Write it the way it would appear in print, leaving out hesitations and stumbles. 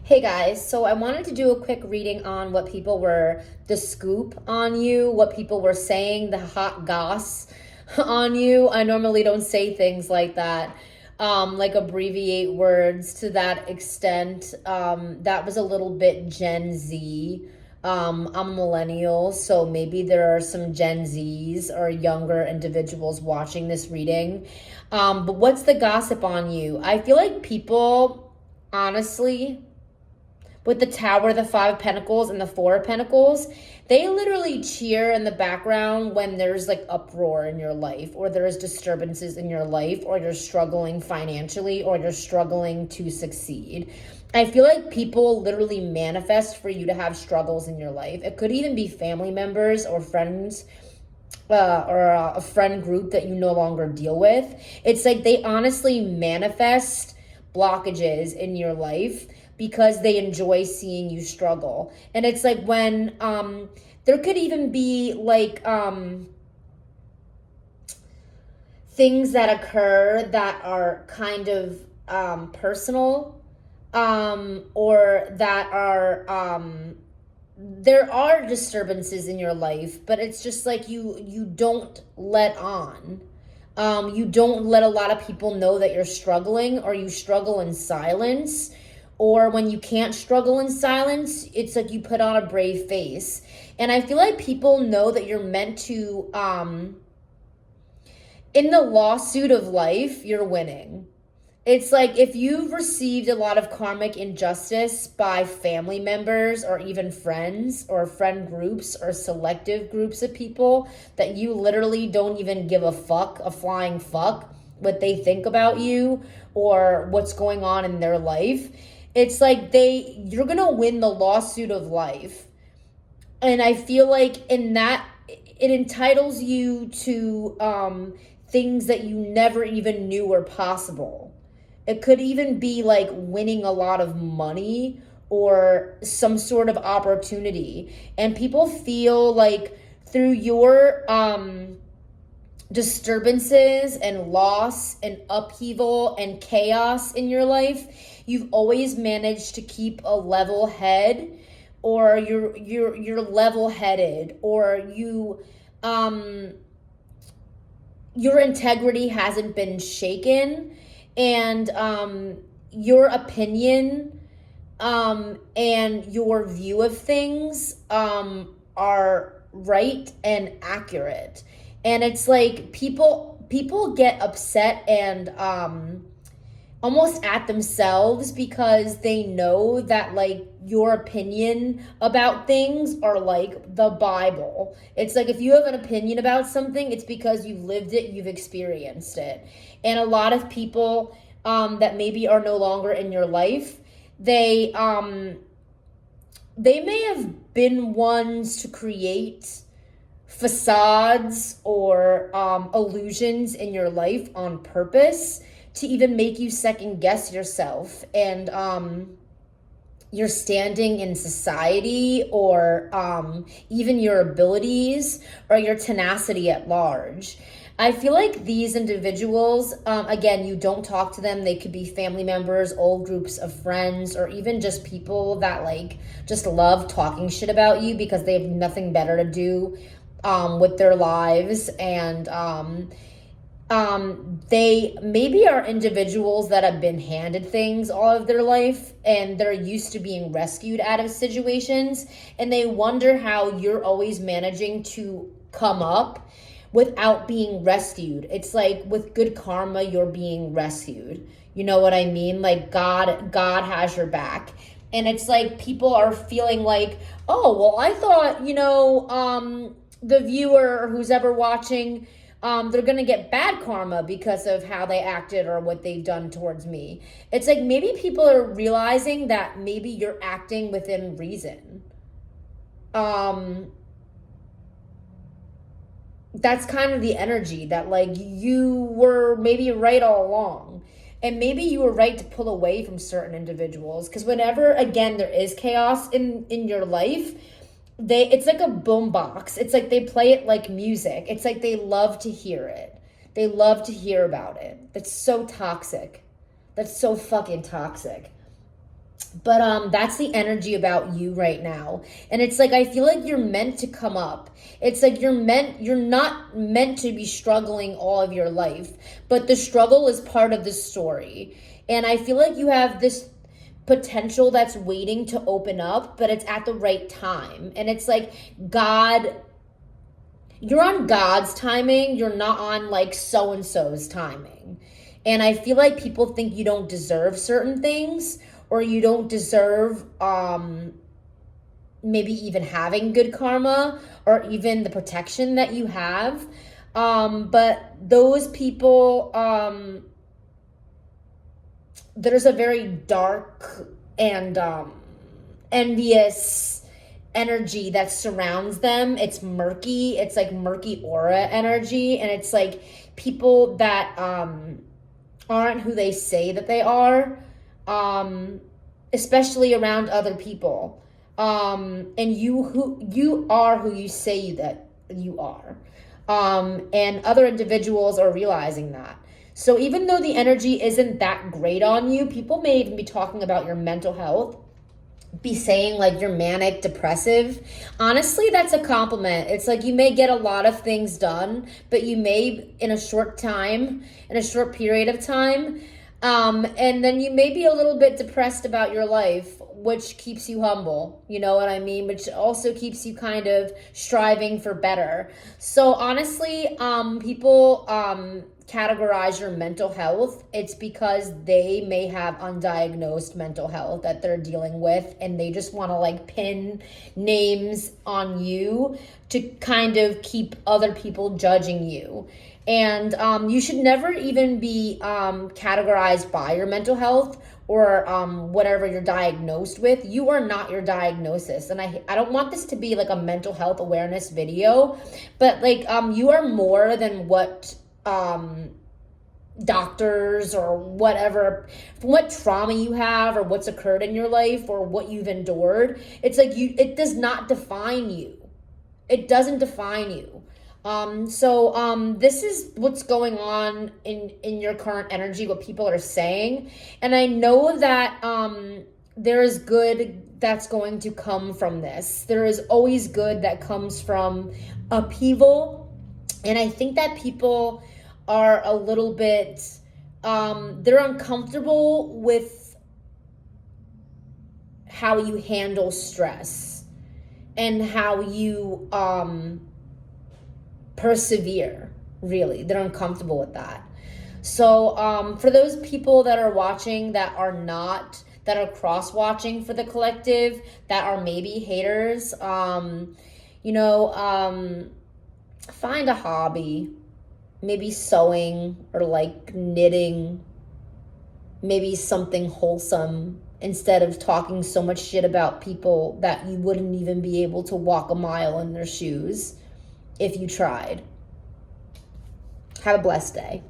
Hey guys, so I wanted to do a quick reading on what people were, the scoop on you, what people were saying, the hot goss on you. I normally don't say things like that, like abbreviate words to that extent. That was a little bit Gen Z. I'm a millennial, so maybe there are some Gen Zs or younger individuals watching this reading. But what's the gossip on you? I feel like people, honestly, with the Tower, the Five of Pentacles, and the Four of Pentacles, they literally cheer in the background when there's like uproar in your life, or there's disturbances in your life, or you're struggling financially, or you're struggling to succeed. I feel like people literally manifest for you to have struggles in your life. It could even be family members or friends, or a friend group that you no longer deal with. It's like they honestly manifest blockages in your life because they enjoy seeing you struggle. And it's like when there could even be like things that occur that are kind of personal, or that are there are disturbances in your life, but it's just like you don't let on. You don't let a lot of people know that you're struggling, or you struggle in silence. Or when you can't struggle in silence, it's like you put on a brave face. And I feel like people know that you're meant to, in the lawsuit of life, you're winning. It's like if you've received a lot of karmic injustice by family members or even friends or friend groups or selective groups of people that you literally don't even give a fuck, a flying fuck, what they think about you or what's going on in their life. It's like you're going to win the lawsuit of life. And I feel like in that, it entitles you to things that you never even knew were possible. It could even be like winning a lot of money or some sort of opportunity. And people feel like through your disturbances and loss and upheaval and chaos in your life, you've always managed to keep a level head, or you're level headed, or your integrity hasn't been shaken, and your opinion and your view of things are right and accurate. And it's like people get upset and almost at themselves because they know that like your opinion about things are like the Bible. It's like if you have an opinion about something, it's because you've lived it, you've experienced it. And a lot of people that maybe are no longer in your life, they may have been ones to create facades or illusions in your life on purpose to even make you second guess yourself and your standing in society, or even your abilities or your tenacity at large. I feel like these individuals, again, you don't talk to them. They could be family members, old groups of friends, or even just people that like just love talking shit about you because they have nothing better to do with their lives. And they maybe are individuals that have been handed things all of their life and they're used to being rescued out of situations, and they wonder how you're always managing to come up without being rescued. It's like with good karma, you're being rescued. You know what I mean? Like God has your back. And it's like people are feeling like, oh, well, I thought, the viewer or who's ever watching, they're going to get bad karma because of how they acted or what they've done towards me. It's like maybe people are realizing that maybe you're acting within reason. That's kind of the energy that like you were maybe right all along. And maybe you were right to pull away from certain individuals, because whenever again there is chaos in your life, it's like a boombox. It's like they play it like music. It's like they love to hear it. They love to hear about it. That's so toxic. That's so fucking toxic. But that's the energy about you right now. And it's like I feel like you're meant to come up. It's like you're not meant to be struggling all of your life, but the struggle is part of the story. And I feel like you have this potential that's waiting to open up, but it's at the right time. And it's like God, you're on God's timing, you're not on like so and so's timing. And I feel like people think you don't deserve certain things, or you don't deserve maybe even having good karma, or even the protection that you have. But those people, there's a very dark and envious energy that surrounds them. It's murky. It's like murky aura energy. And it's like people that aren't who they say that they are, especially around other people. And you are who you say that you are. And other individuals are realizing that. So even though the energy isn't that great on you, people may even be talking about your mental health, be saying like you're manic depressive. Honestly, that's a compliment. It's like you may get a lot of things done, but you may in a short period of time, and then you may be a little bit depressed about your life, which keeps you humble, you know what I mean? Which also keeps you kind of striving for better. So honestly, people categorize your mental health. It's because they may have undiagnosed mental health that they're dealing with, and they just want to like pin names on you to kind of keep other people judging you. And you should never even be categorized by your mental health, or whatever you're diagnosed with. You are not your diagnosis. And I don't want this to be like a mental health awareness video, but like you are more than what doctors or whatever, what trauma you have or what's occurred in your life or what you've endured. It's like it does not define you. It doesn't define you. So this is what's going on in your current energy, what people are saying. And I know that there is good that's going to come from this. There is always good that comes from upheaval. And I think that people are a little bit, they're uncomfortable with how you handle stress and how you persevere, really. They're uncomfortable with that. So for those people that are watching that are cross-watching for the collective, that are maybe haters, find a hobby, maybe sewing or like knitting, maybe something wholesome, instead of talking so much shit about people that you wouldn't even be able to walk a mile in their shoes if you tried. Have a blessed day.